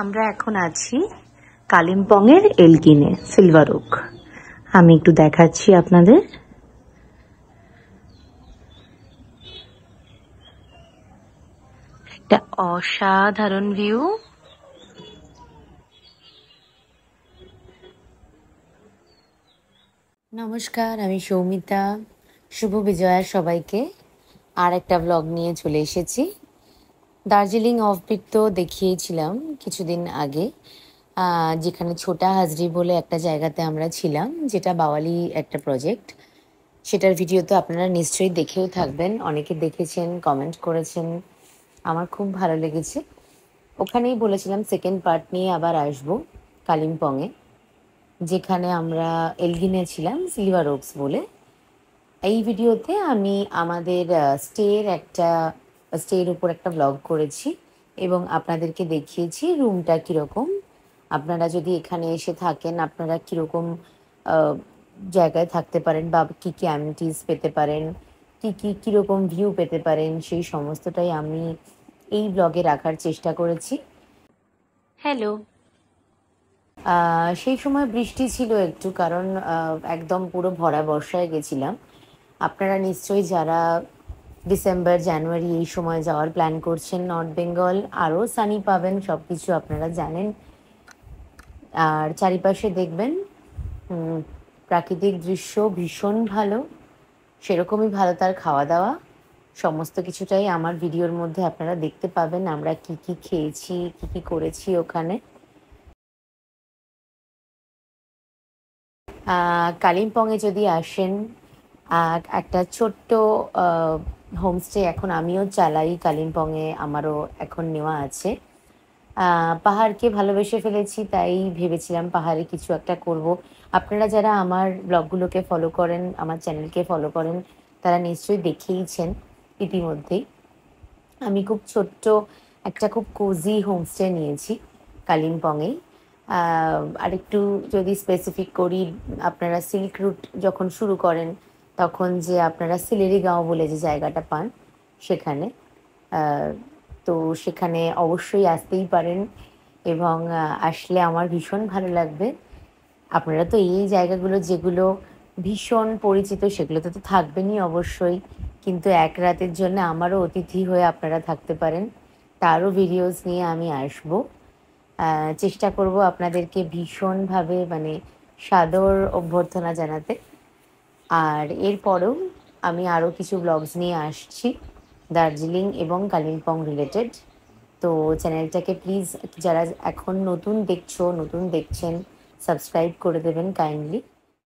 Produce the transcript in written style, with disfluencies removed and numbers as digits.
আমরা এখন আছি কালিম্পং এর এলগিনে সিলভার ওক। আমি একটু দেখাচ্ছি আপনাদের। একটা অসাধারণ ভিউ। নমস্কার, আমি সৌমিতা। শুভ বিজয়ার সবাইকে আর একটা ব্লগ নিয়ে চলে এসেছি। দার্জিলিং অফবিট তো দেখিয়েছিলাম কিছুদিন আগে, যেখানে ছোটা হাজরি বলে একটা জায়গাতে আমরা ছিলাম, যেটা বাওয়ালি একটা প্রজেক্ট। সেটার ভিডিও তো আপনারা নিশ্চয়ই দেখেও থাকবেন, অনেকে দেখেছেন, কমেন্ট করেছেন। আমার খুব ভালো লেগেছে। ওখানেই বলেছিলাম সেকেন্ড পার্ট নিয়ে আবার আসবো কালিম্পংয়ে, যেখানে আমরা এলগিনে ছিলাম সিলভার ওকস বলে। এই ভিডিওতে আমি আমাদের স্টের উপর একটা ব্লগ করেছি এবং আপনাদেরকে দেখিয়েছি রুমটা কীরকম। আপনারা যদি এখানে এসে থাকেন, আপনারা কীরকম জায়গায় থাকতে পারেন বা কী কী অ্যামিনিটিস পেতে পারেন, কীরকম ভিউ পেতে পারেন, সেই সমস্তটাই আমি এই ব্লগে রাখার চেষ্টা করেছি। হ্যালো। সেই সময় বৃষ্টি ছিল একটু, কারণ একদম পুরো ভরা বর্ষায় গেছিলাম। আপনারা নিশ্চয়ই যারা ডিসেম্বর জানুয়ারি এই সময় যাওয়ার প্ল্যান করছেন নর্থ বেঙ্গল, আরও সানি পাবেন, সব কিছু আপনারা জানেন। আর চারিপাশে দেখবেন প্রাকৃতিক দৃশ্য ভীষণ ভালো, সেরকমই ভালো তার খাওয়া দাওয়া। সমস্ত কিছুটাই আমার ভিডিওর মধ্যে আপনারা দেখতে পাবেন, আমরা কি কি খেয়েছি, কি কি করেছি ওখানে। কালিম্পংয়ে যদি আসেন, একটা ছোট্ট হোমস্টে এখন আমিও চালাই কালিম্পংয়ে, আমারও এখন নেওয়া আছে। পাহাড়কে ভালোবেসে ফেলেছি, তাই ভেবেছিলাম পাহাড়ে কিছু একটা করব। আপনারা যারা আমার ব্লগগুলোকে ফলো করেন, আমার চ্যানেলকে ফলো করেন, তারা নিশ্চয়ই দেখেইছেন ইতিমধ্যেই। আমি খুব ছোট্ট একটা খুব কোজি হোমস্টে নিয়েছি কালিম্পংয়েই। আর একটু যদি স্পেসিফিক করি, আপনারা সিল্ক রুট যখন শুরু করেন, তখন যে আপনারা সিলেরিগাঁও বলে যে জায়গাটা পান, সেখানে তো সেখানে অবশ্যই আসতেই পারেন এবং আসলে আমার ভীষণ ভালো লাগবে। আপনারা তো এই জায়গাগুলো যেগুলো ভীষণ পরিচিত, সেগুলোতে তো থাকবেনই অবশ্যই, কিন্তু এক রাতের জন্য আমারও অতিথি হয়ে আপনারা থাকতে পারেন, তারও ভিডিওস নিয়ে আমি আসবো। চেষ্টা করব আপনাদেরকে ভীষণভাবে সাদর অভ্যর্থনা জানাতে। আর এরপরেও আমি আরও কিছু ব্লগস নিয়ে আসছি দার্জিলিং এবং কালিম্পং রিলেটেড। তো চ্যানেলটাকে প্লিজ, যারা এখন নতুন দেখছেন, সাবস্ক্রাইব করে দেবেন কাইন্ডলি।